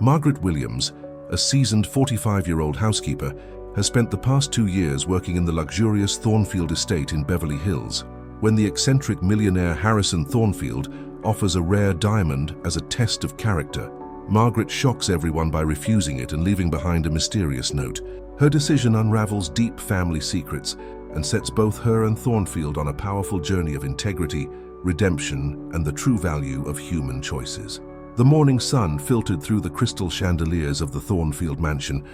Margaret Williams, a seasoned 45-year-old housekeeper, has spent the past 2 years working in the luxurious Thornfield estate in Beverly Hills. When the eccentric millionaire Harrison Thornfield offers a rare diamond as a test of character, Margaret shocks everyone by refusing it and leaving behind a mysterious note. Her decision unravels deep family secrets and sets both her and Thornfield on a powerful journey of integrity, redemption, and the true value of human choices. The morning sun filtered through the crystal chandeliers of the Thornfield mansion,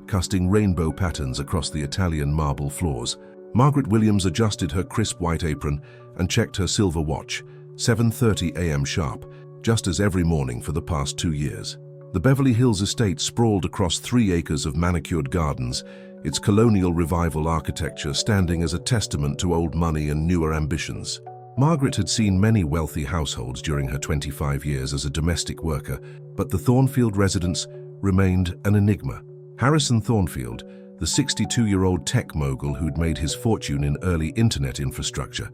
casting rainbow patterns across the Italian marble floors. Margaret Williams adjusted her crisp white apron and checked her silver watch, 7:30 a.m. sharp, just as every morning for the past 2 years. The Beverly Hills estate sprawled across 3 acres of manicured gardens, its colonial revival architecture standing as a testament to old money and newer ambitions. Margaret had seen many wealthy households during her 25 years as a domestic worker, but the Thornfield residence remained an enigma. Harrison Thornfield, the 62-year-old tech mogul who'd made his fortune in early internet infrastructure,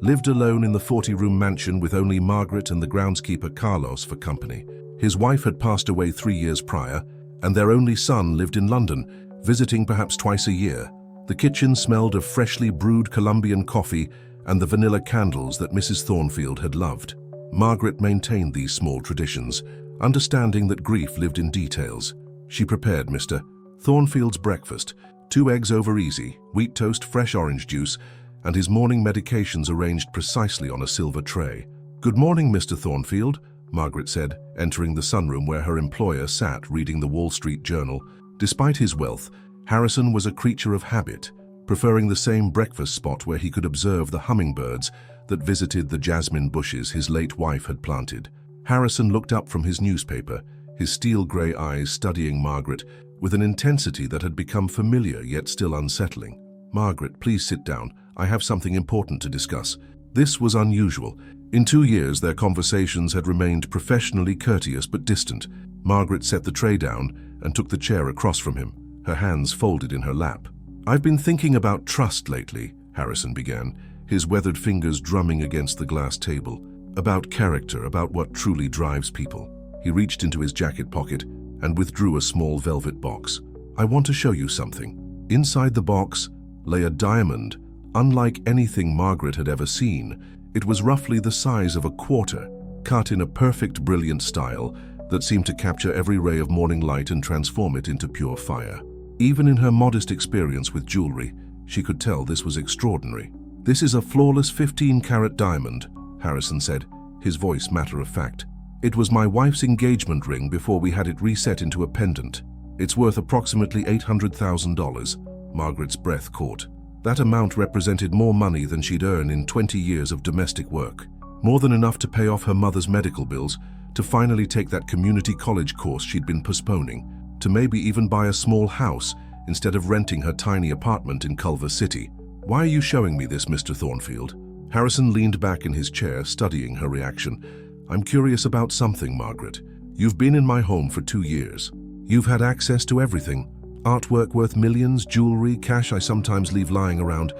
lived alone in the 40-room mansion with only Margaret and the groundskeeper Carlos for company. His wife had passed away 3 years prior, and their only son lived in London, visiting perhaps twice a year. The kitchen smelled of freshly brewed Colombian coffee and the vanilla candles that Mrs. Thornfield had loved. Margaret maintained these small traditions, understanding that grief lived in details. She prepared Mr. Thornfield's breakfast, 2 eggs over easy, wheat toast, fresh orange juice, and his morning medications arranged precisely on a silver tray. "Good morning, Mr. Thornfield," Margaret said, entering the sunroom where her employer sat reading the Wall Street Journal. Despite his wealth, Harrison was a creature of habit, preferring the same breakfast spot where he could observe the hummingbirds that visited the jasmine bushes his late wife had planted. Harrison looked up from his newspaper, his steel-gray eyes studying Margaret with an intensity that had become familiar yet still unsettling. "Margaret, please sit down. I have something important to discuss." This was unusual. In 2 years, their conversations had remained professionally courteous but distant. Margaret set the tray down and took the chair across from him, her hands folded in her lap. "I've been thinking about trust lately," Harrison began, his weathered fingers drumming against the glass table. "About character, about what truly drives people." He reached into his jacket pocket and withdrew a small velvet box. "I want to show you something." Inside the box lay a diamond, unlike anything Margaret had ever seen. It was roughly the size of a quarter, cut in a perfect, brilliant style that seemed to capture every ray of morning light and transform it into pure fire. Even in her modest experience with jewelry, she could tell this was extraordinary. "This is a flawless 15-carat diamond," Harrison said, his voice matter-of-fact. "It was my wife's engagement ring before we had it reset into a pendant. It's worth approximately $800,000. Margaret's breath caught. That amount represented more money than she'd earned in 20 years of domestic work. More than enough to pay off her mother's medical bills, to finally take that community college course she'd been postponing, to maybe even buy a small house instead of renting her tiny apartment in Culver City. Why are you showing me this, Mr. Thornfield?" Harrison leaned back in his chair, studying her reaction. "I'm curious about something, Margaret. You've been in my home for 2 years. You've had access to everything. Artwork worth millions, jewelry, cash I sometimes leave lying around.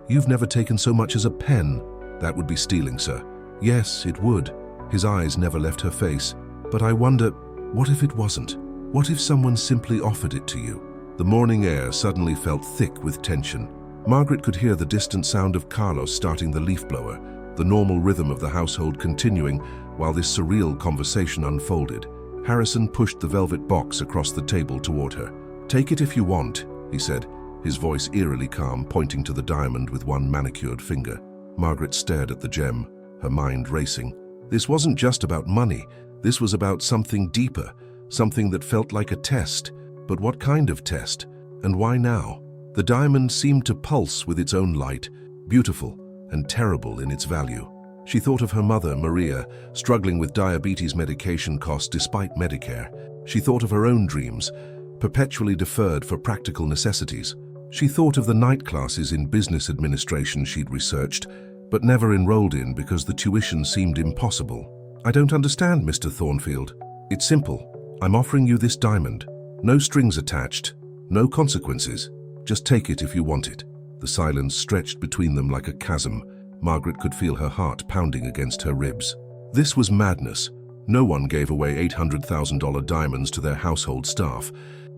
You've never taken so much as a pen." "That would be stealing, sir." "Yes, it would." His eyes never left her face. "But I wonder, what if it wasn't? What if someone simply offered it to you?" The morning air suddenly felt thick with tension. Margaret could hear the distant sound of Carlos starting the leaf blower, the normal rhythm of the household continuing while this surreal conversation unfolded. Harrison pushed the velvet box across the table toward her. "Take it if you want," he said, his voice eerily calm, pointing to the diamond with one manicured finger. Margaret stared at the gem, her mind racing. This wasn't just about money. This was about something deeper, something that felt like a test. But what kind of test? And why now? The diamond seemed to pulse with its own light, beautiful and terrible in its value. She thought of her mother, Maria, struggling with diabetes medication costs despite Medicare. She thought of her own dreams, perpetually deferred for practical necessities. She thought of the night classes in business administration she'd researched, but never enrolled in because the tuition seemed impossible. "I don't understand, Mr. Thornfield. It's simple. I'm offering you this diamond. No strings attached, no consequences. Just take it if you want it." The silence stretched between them like a chasm. Margaret could feel her heart pounding against her ribs. This was madness, No one gave away $800,000 diamonds to their household staff.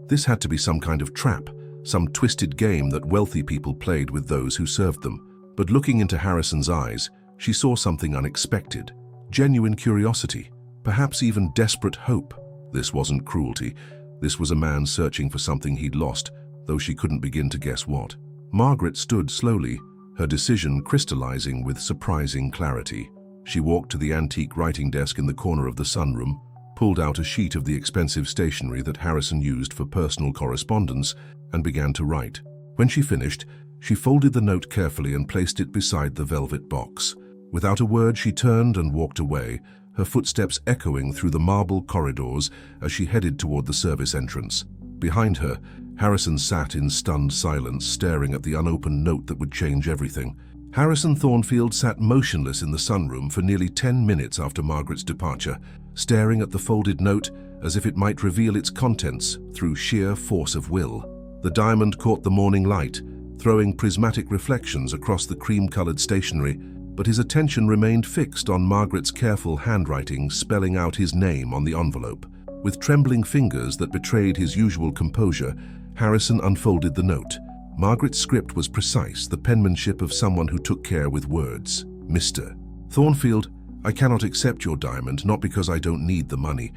This had to be some kind of trap, some twisted game that wealthy people played with those who served them. But looking into Harrison's eyes, she saw something unexpected. Genuine curiosity, perhaps even desperate hope. This wasn't cruelty. This was a man searching for something he'd lost, though she couldn't begin to guess what. Margaret stood slowly, her decision crystallizing with surprising clarity. She walked to the antique writing desk in the corner of the sunroom, pulled out a sheet of the expensive stationery that Harrison used for personal correspondence, and began to write. When she finished, she folded the note carefully and placed it beside the velvet box. Without a word, she turned and walked away, her footsteps echoing through the marble corridors as she headed toward the service entrance. Behind her, Harrison sat in stunned silence, staring at the unopened note that would change everything. Harrison Thornfield sat motionless in the sunroom for nearly 10 minutes after Margaret's departure, staring at the folded note as if it might reveal its contents through sheer force of will. The diamond caught the morning light, throwing prismatic reflections across the cream-colored stationery, but his attention remained fixed on Margaret's careful handwriting spelling out his name on the envelope. With trembling fingers that betrayed his usual composure, Harrison unfolded the note. Margaret's script was precise, the penmanship of someone who took care with words. Mr. Thornfield, I cannot accept your diamond, not because I don't need the money.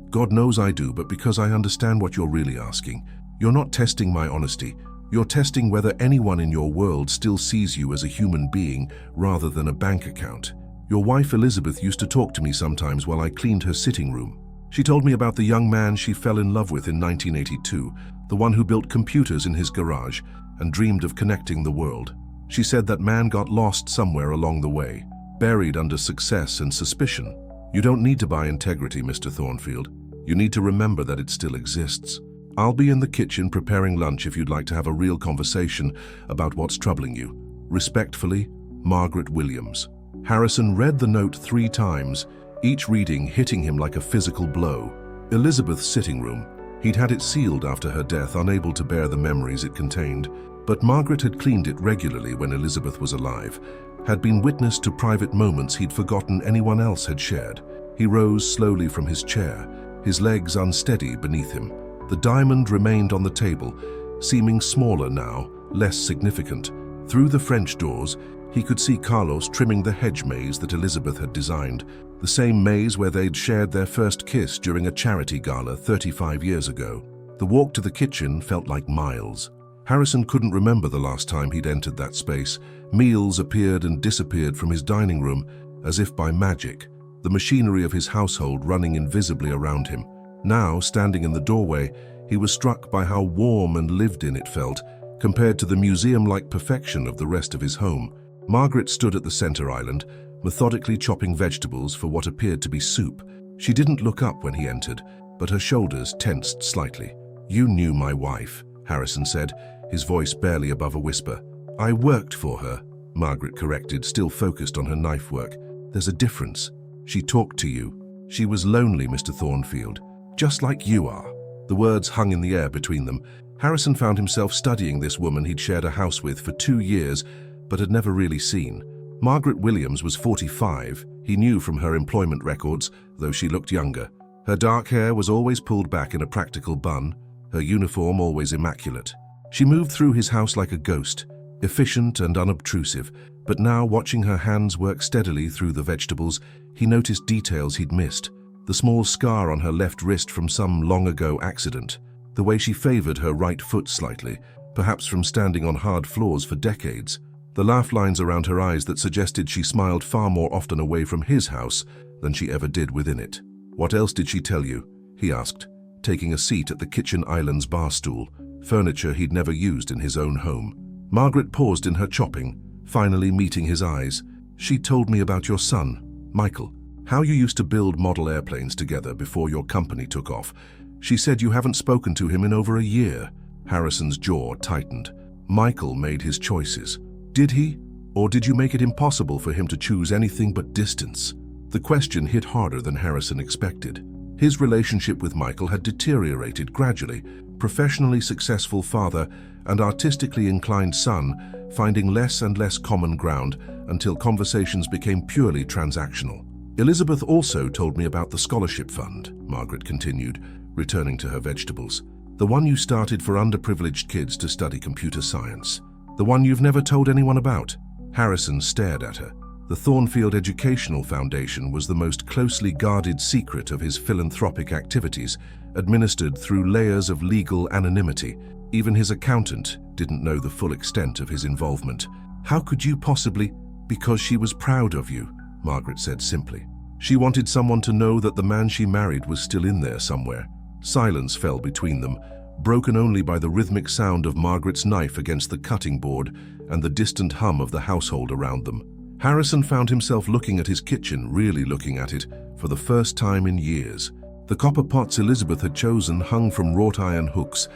God knows I do, but because I understand what you're really asking. You're not testing my honesty. You're testing whether anyone in your world still sees you as a human being rather than a bank account. Your wife Elizabeth used to talk to me sometimes while I cleaned her sitting room. She told me about the young man she fell in love with in 1982, the one who built computers in his garage and dreamed of connecting the world. She said that man got lost somewhere along the way, buried under success and suspicion. You don't need to buy integrity, Mr. Thornfield. You need to remember that it still exists. I'll be in the kitchen preparing lunch if you'd like to have a real conversation about what's troubling you. Respectfully, Margaret Williams. Harrison read the note 3 times, each reading hitting him like a physical blow. Elizabeth's sitting room. He'd had it sealed after her death, unable to bear the memories it contained. But Margaret had cleaned it regularly when Elizabeth was alive, had been witness to private moments he'd forgotten anyone else had shared. He rose slowly from his chair, his legs unsteady beneath him. The diamond remained on the table, seeming smaller now, less significant. Through the French doors, he could see Carlos trimming the hedge maze that Elizabeth had designed, the same maze where they'd shared their first kiss during a charity gala 35 years ago. The walk to the kitchen felt like miles. Harrison couldn't remember the last time he'd entered that space. Meals appeared and disappeared from his dining room as if by magic, the machinery of his household running invisibly around him. Now, standing in the doorway, he was struck by how warm and lived in it felt, compared to the museum-like perfection of the rest of his home. Margaret stood at the center island, methodically chopping vegetables for what appeared to be soup. She didn't look up when he entered, but her shoulders tensed slightly. "You knew my wife," Harrison said, his voice barely above a whisper. "I worked for her," Margaret corrected, still focused on her knife work. "There's a difference. She talked to you. She was lonely, Mr. Thornfield, just like you are." The words hung in the air between them. Harrison found himself studying this woman he'd shared a house with for 2 years, but had never really seen. Margaret Williams was 45, he knew from her employment records, though she looked younger. Her dark hair was always pulled back in a practical bun, her uniform always immaculate. She moved through his house like a ghost, efficient and unobtrusive, but now, watching her hands work steadily through the vegetables, he noticed details he'd missed. The small scar on her left wrist from some long-ago accident, the way she favored her right foot slightly, perhaps from standing on hard floors for decades, the laugh lines around her eyes that suggested she smiled far more often away from his house than she ever did within it. "What else did she tell you?" he asked, taking a seat at the kitchen island's bar stool, furniture he'd never used in his own home. Margaret paused in her chopping, finally meeting his eyes. "She told me about your son, Michael, how you used to build model airplanes together before your company took off. She said you haven't spoken to him in over a year." Harrison's jaw tightened. Michael made his choices. Did he? Or did you make it impossible for him to choose anything but distance? The question hit harder than Harrison expected. His relationship with Michael had deteriorated gradually, professionally successful father and artistically inclined son finding less and less common ground until conversations became purely transactional. Elizabeth also told me about the scholarship fund, Margaret continued, returning to her vegetables. The one you started for underprivileged kids to study computer science. The one you've never told anyone about. Harrison stared at her. The Thornfield Educational Foundation was the most closely guarded secret of his philanthropic activities, administered through layers of legal anonymity. Even his accountant didn't know the full extent of his involvement. How could you possibly? Because she was proud of you, Margaret said simply. She wanted someone to know that the man she married was still in there somewhere. Silence fell between them, broken only by the rhythmic sound of Margaret's knife against the cutting board and the distant hum of the household around them. Harrison found himself looking at his kitchen, really looking at it, for the first time in years. The copper pots Elizabeth had chosen hung from wrought iron hooks.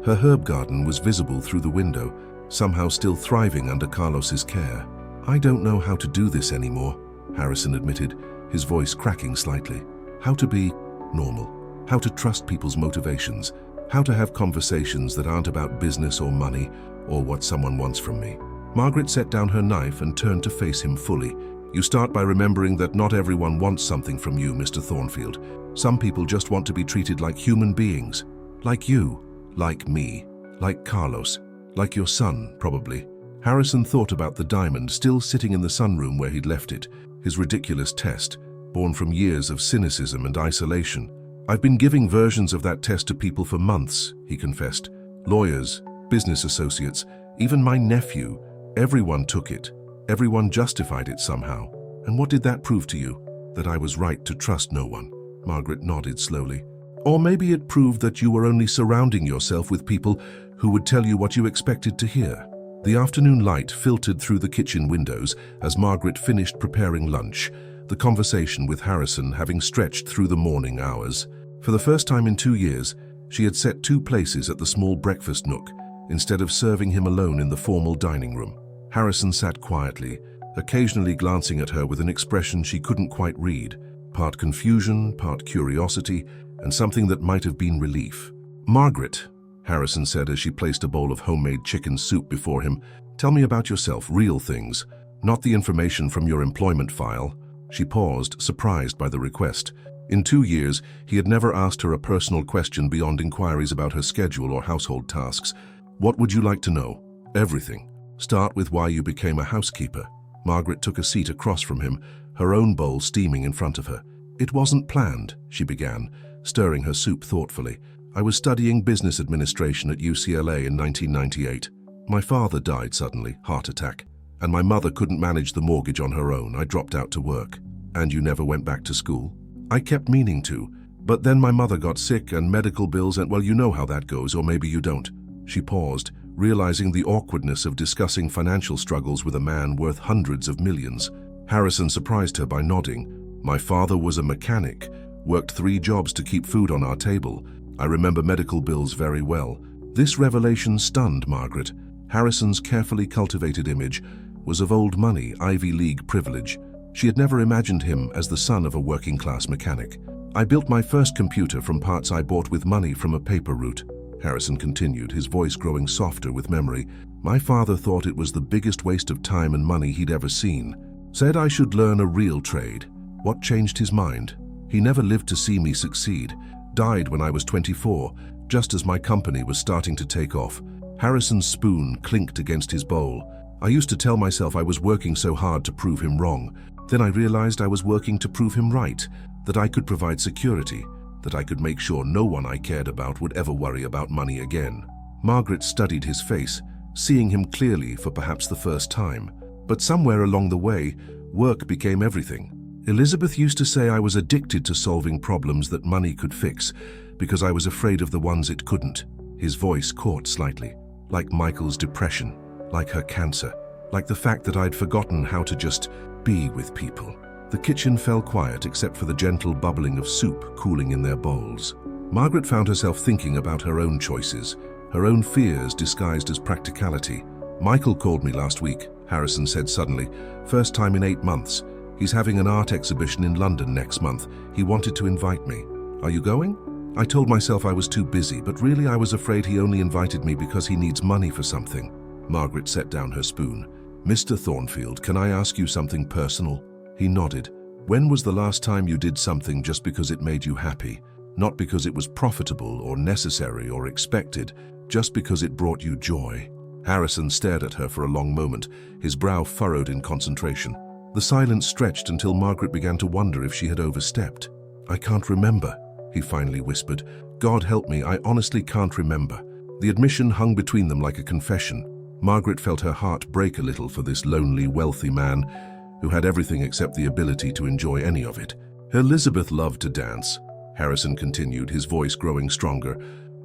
Her herb garden was visible through the window, somehow still thriving under Carlos's care. "I don't know how to do this anymore," Harrison admitted, his voice cracking slightly. "How to be normal, how to trust people's motivations, how to have conversations that aren't about business or money or what someone wants from me." Margaret set down her knife and turned to face him fully. "You start by remembering that not everyone wants something from you, Mr. Thornfield. Some people just want to be treated like human beings. Like you, like me, like Carlos, like your son, probably." Harrison thought about the diamond still sitting in the sunroom where he'd left it, his ridiculous test, born from years of cynicism and isolation. "I've been giving versions of that test to people for months," he confessed. "Lawyers, business associates, even my nephew. Everyone took it. Everyone justified it somehow. And what did that prove to you? That I was right to trust no one?" Margaret nodded slowly. "Or maybe it proved that you were only surrounding yourself with people who would tell you what you expected to hear." The afternoon light filtered through the kitchen windows as Margaret finished preparing lunch, the conversation with Harrison having stretched through the morning hours. For the first time in 2 years, she had set 2 places at the small breakfast nook, instead of serving him alone in the formal dining room. Harrison sat quietly, occasionally glancing at her with an expression she couldn't quite read, part confusion, part curiosity, and something that might have been relief. "Margaret," Harrison said as she placed a bowl of homemade chicken soup before him, "tell me about yourself, real things, not the information from your employment file." She paused, surprised by the request. In 2 years, he had never asked her a personal question beyond inquiries about her schedule or household tasks. "What would you like to know?" "Everything. Start with why you became a housekeeper." Margaret took a seat across from him, her own bowl steaming in front of her. "It wasn't planned," she began, stirring her soup thoughtfully. "I was studying business administration at UCLA in 1998. My father died suddenly, heart attack, and my mother couldn't manage the mortgage on her own. I dropped out to work." "And you never went back to school?" "I kept meaning to, but then my mother got sick and medical bills and, well, you know how that goes, or maybe you don't." She paused, realizing the awkwardness of discussing financial struggles with a man worth hundreds of millions. Harrison surprised her by nodding. "My father was a mechanic, worked 3 jobs to keep food on our table. I remember medical bills very well." This revelation stunned Margaret. Harrison's carefully cultivated image was of old money, Ivy League privilege. She had never imagined him as the son of a working-class mechanic. "I built my first computer from parts I bought with money from a paper route," Harrison continued, his voice growing softer with memory. "My father thought it was the biggest waste of time and money he'd ever seen. Said I should learn a real trade. What changed his mind? He never lived to see me succeed. Died when I was 24, just as my company was starting to take off." Harrison's spoon clinked against his bowl. "I used to tell myself I was working so hard to prove him wrong. Then I realized I was working to prove him right, that I could provide security, that I could make sure no one I cared about would ever worry about money again." Margaret studied his face, seeing him clearly for perhaps the first time. But somewhere along the way, work became everything. "Elizabeth used to say I was addicted to solving problems that money could fix, because I was afraid of the ones it couldn't." His voice caught slightly, like Michael's depression, like her cancer, like the fact that I'd forgotten how to just be with people. The kitchen fell quiet except for the gentle bubbling of soup cooling in their bowls. Margaret found herself thinking about her own choices, her own fears disguised as practicality. "Michael called me last week," Harrison said suddenly. "First time in 8 months. He's having an art exhibition in London next month. He wanted to invite me. Are you going?" I told myself I was too busy, but really I was afraid he only invited me because he needs money for something. Margaret set down her spoon. "Mr. Thornfield, can I ask you something personal?" He nodded. When was the last time you did something just because it made you happy? Not because it was profitable or necessary or expected, just because it brought you joy. Harrison stared at her for a long moment, his brow furrowed in concentration. The silence stretched until Margaret began to wonder if she had overstepped. "I can't remember," he finally whispered. "God help me, I honestly can't remember." The admission hung between them like a confession. Margaret felt her heart break a little for this lonely, wealthy man who had everything except the ability to enjoy any of it. "Elizabeth loved to dance," Harrison continued, his voice growing stronger.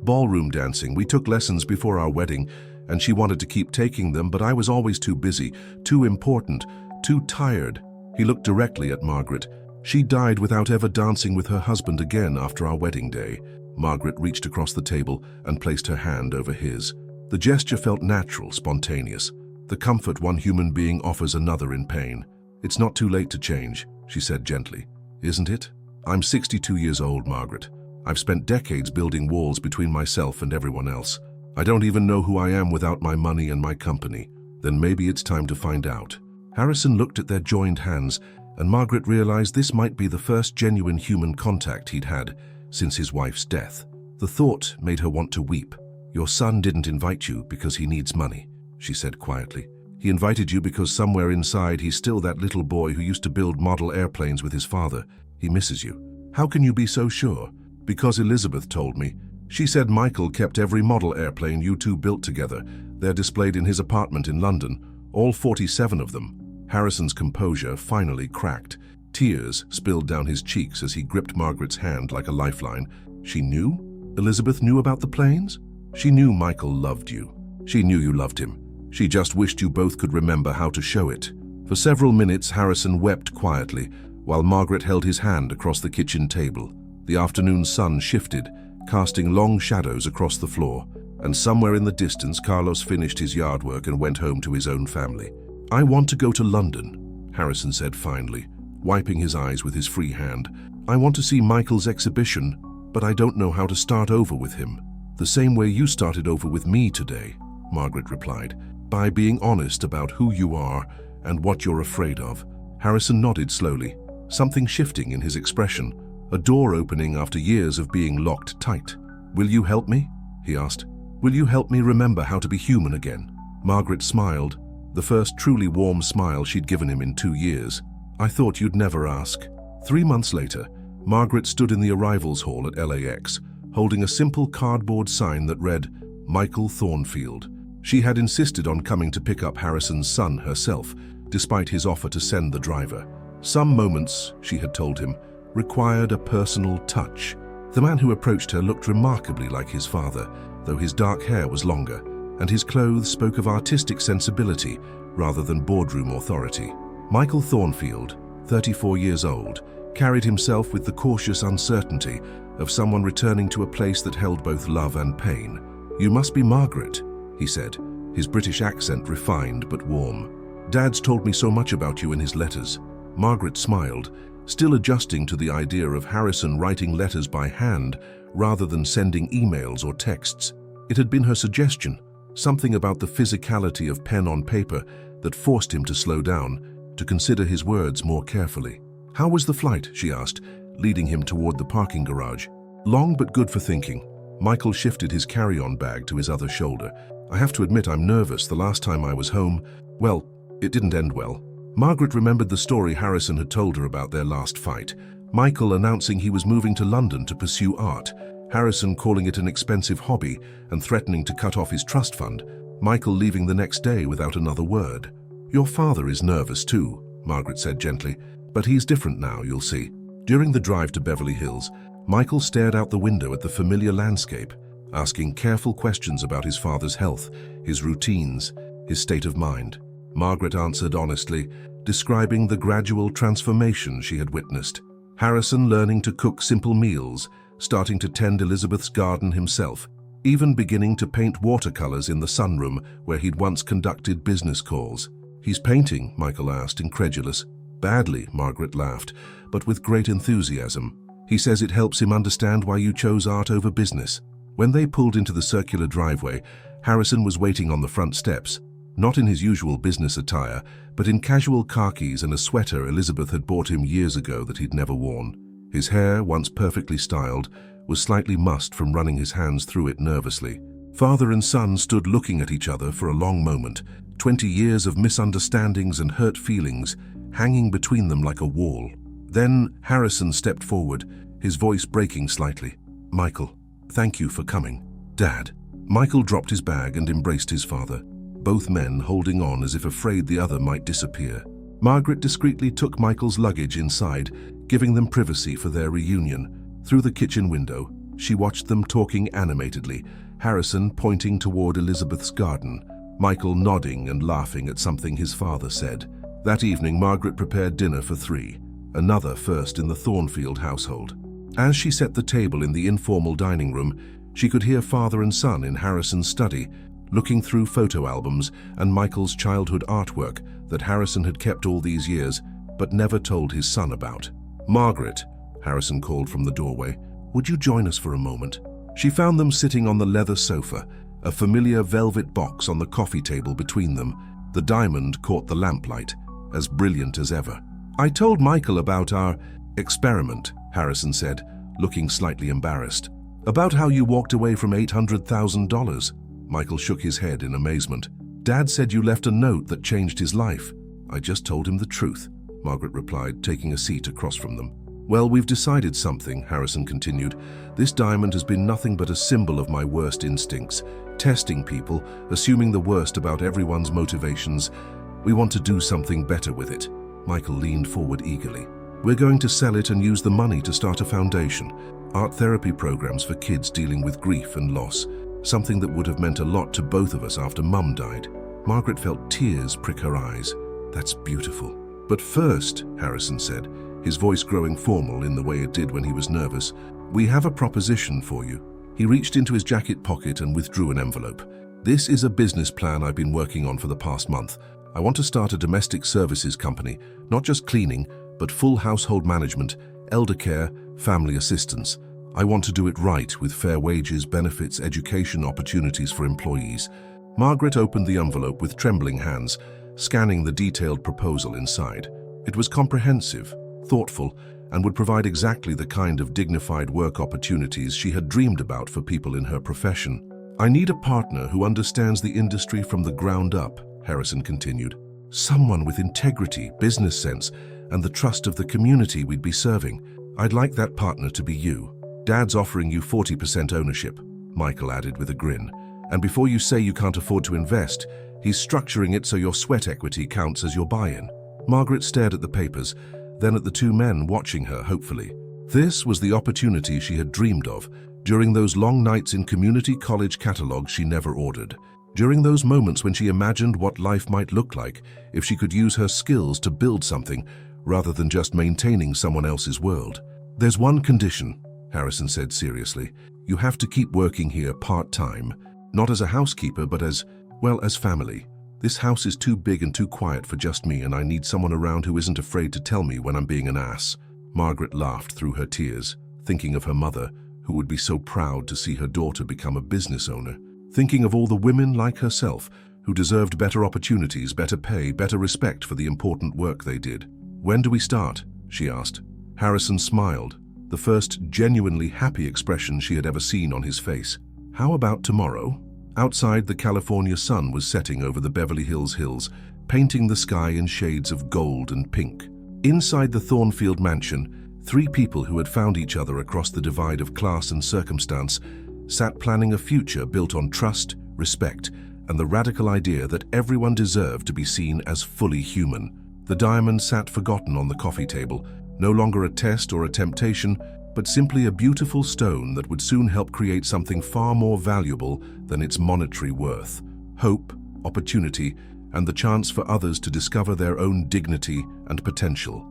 "Ballroom dancing. We took lessons before our wedding, and she wanted to keep taking them, but I was always too busy, too important, too tired." He looked directly at Margaret. "She died without ever dancing with her husband again after our wedding day." Margaret reached across the table and placed her hand over his. The gesture felt natural, spontaneous. The comfort one human being offers another in pain. "It's not too late to change," she said gently. "Isn't it? I'm 62 years old, Margaret. I've spent decades building walls between myself and everyone else. I don't even know who I am without my money and my company. Then maybe it's time to find out." Harrison looked at their joined hands, and Margaret realized this might be the first genuine human contact he'd had since his wife's death. The thought made her want to weep. "Your son didn't invite you because he needs money," she said quietly. "He invited you because somewhere inside he's still that little boy who used to build model airplanes with his father. He misses you." "How can you be so sure?" "Because Elizabeth told me. She said Michael kept every model airplane you two built together. They're displayed in his apartment in London, all 47 of them." Harrison's composure finally cracked. Tears spilled down his cheeks as he gripped Margaret's hand like a lifeline. "She knew? Elizabeth knew about the planes?" "She knew Michael loved you. She knew you loved him. She just wished you both could remember how to show it." For several minutes, Harrison wept quietly, while Margaret held his hand across the kitchen table. The afternoon sun shifted, casting long shadows across the floor, and somewhere in the distance, Carlos finished his yard work and went home to his own family. "I want to go to London," Harrison said finally, wiping his eyes with his free hand. "I want to see Michael's exhibition, but I don't know how to start over with him." "The same way you started over with me today," Margaret replied, "by being honest about who you are and what you're afraid of." Harrison nodded slowly, something shifting in his expression, a door opening after years of being locked tight. "Will you help me?" he asked. "Will you help me remember how to be human again?" Margaret smiled, the first truly warm smile she'd given him in 2 years. "I thought you'd never ask." 3 months later, Margaret stood in the arrivals hall at LAX, holding a simple cardboard sign that read, "Michael Thornfield." She had insisted on coming to pick up Harrison's son herself, despite his offer to send the driver. Some moments, she had told him, required a personal touch. The man who approached her looked remarkably like his father, though his dark hair was longer, and his clothes spoke of artistic sensibility rather than boardroom authority. Michael Thornfield, 34 years old, carried himself with the cautious uncertainty of someone returning to a place that held both love and pain. "You must be Margaret," he said, his British accent refined but warm. "Dad's told me so much about you in his letters." Margaret smiled, still adjusting to the idea of Harrison writing letters by hand rather than sending emails or texts. It had been her suggestion, something about the physicality of pen on paper that forced him to slow down, to consider his words more carefully. "How was the flight?" she asked, leading him toward the parking garage. "Long but good for thinking." Michael shifted his carry-on bag to his other shoulder. "I have to admit I'm nervous. The last time I was home, well, it didn't end well." Margaret remembered the story Harrison had told her about their last fight. Michael announcing he was moving to London to pursue art, Harrison calling it an expensive hobby and threatening to cut off his trust fund, Michael leaving the next day without another word. "Your father is nervous too," Margaret said gently, "but he's different now, you'll see." During the drive to Beverly Hills, Michael stared out the window at the familiar landscape, asking careful questions about his father's health, his routines, his state of mind. Margaret answered honestly, describing the gradual transformation she had witnessed. Harrison learning to cook simple meals, starting to tend Elizabeth's garden himself, even beginning to paint watercolors in the sunroom where he'd once conducted business calls. "He's painting?" Michael asked, incredulous. "Badly," Margaret laughed, but with great enthusiasm. "He says it helps him understand why you chose art over business." When they pulled into the circular driveway, Harrison was waiting on the front steps. Not in his usual business attire, but in casual khakis and a sweater Elizabeth had bought him years ago that he'd never worn. His hair, once perfectly styled, was slightly mussed from running his hands through it nervously. Father and son stood looking at each other for a long moment, 20 years of misunderstandings and hurt feelings hanging between them like a wall. Then Harrison stepped forward, his voice breaking slightly. "Michael, thank you for coming." "Dad." Michael dropped his bag and embraced his father, both men holding on as if afraid the other might disappear. Margaret discreetly took Michael's luggage inside, giving them privacy for their reunion. Through the kitchen window, she watched them talking animatedly, Harrison pointing toward Elizabeth's garden, Michael nodding and laughing at something his father said. That evening, Margaret prepared dinner for 3, another first in the Thornfield household. As she set the table in the informal dining room, she could hear father and son in Harrison's study, looking through photo albums and Michael's childhood artwork that Harrison had kept all these years, but never told his son about. "Margaret," Harrison called from the doorway, "would you join us for a moment?" She found them sitting on the leather sofa, a familiar velvet box on the coffee table between them. The diamond caught the lamplight, as brilliant as ever. "I told Michael about our experiment," Harrison said, looking slightly embarrassed. "About how you walked away from $800,000. Michael shook his head in amazement. "Dad said you left a note that changed his life." "I just told him the truth," Margaret replied, taking a seat across from them. "Well, we've decided something," Harrison continued. "This diamond has been nothing but a symbol of my worst instincts, testing people, assuming the worst about everyone's motivations. We want to do something better with it." Michael leaned forward eagerly. "We're going to sell it and use the money to start a foundation, art therapy programs for kids dealing with grief and loss, something that would have meant a lot to both of us after Mum died." Margaret felt tears prick her eyes. "That's beautiful. But first," Harrison said, his voice growing formal in the way it did when he was nervous, "we have a proposition for you." He reached into his jacket pocket and withdrew an envelope. "This is a business plan I've been working on for the past month. I want to start a domestic services company, not just cleaning, but full household management, elder care, family assistance. I want to do it right with fair wages, benefits, education opportunities for employees." Margaret opened the envelope with trembling hands, scanning the detailed proposal inside. It was comprehensive, thoughtful, and would provide exactly the kind of dignified work opportunities she had dreamed about for people in her profession. "I need a partner who understands the industry from the ground up," Harrison continued. "Someone with integrity, business sense, and the trust of the community we'd be serving. I'd like that partner to be you. Dad's offering you 40% ownership," Michael added with a grin. "And before you say you can't afford to invest, he's structuring it so your sweat equity counts as your buy-in." Margaret stared at the papers, then at the two men watching her hopefully. This was the opportunity she had dreamed of, during those long nights in community college catalogs she never ordered. During those moments when she imagined what life might look like if she could use her skills to build something, rather than just maintaining someone else's world. "There's one condition," Harrison said seriously. "You have to keep working here part-time, not as a housekeeper, but as family. This house is too big and too quiet for just me, and I need someone around who isn't afraid to tell me when I'm being an ass." Margaret laughed through her tears, thinking of her mother, who would be so proud to see her daughter become a business owner, thinking of all the women like herself who deserved better opportunities, better pay, better respect for the important work they did. "When do we start?" she asked. Harrison smiled, the first genuinely happy expression she had ever seen on his face. "How about tomorrow?" Outside, the California sun was setting over the Beverly Hills hills, painting the sky in shades of gold and pink. Inside the Thornfield mansion, 3 people who had found each other across the divide of class and circumstance sat planning a future built on trust, respect, and the radical idea that everyone deserved to be seen as fully human. The diamond sat forgotten on the coffee table, no longer a test or a temptation, but simply a beautiful stone that would soon help create something far more valuable than its monetary worth: hope, opportunity, and the chance for others to discover their own dignity and potential.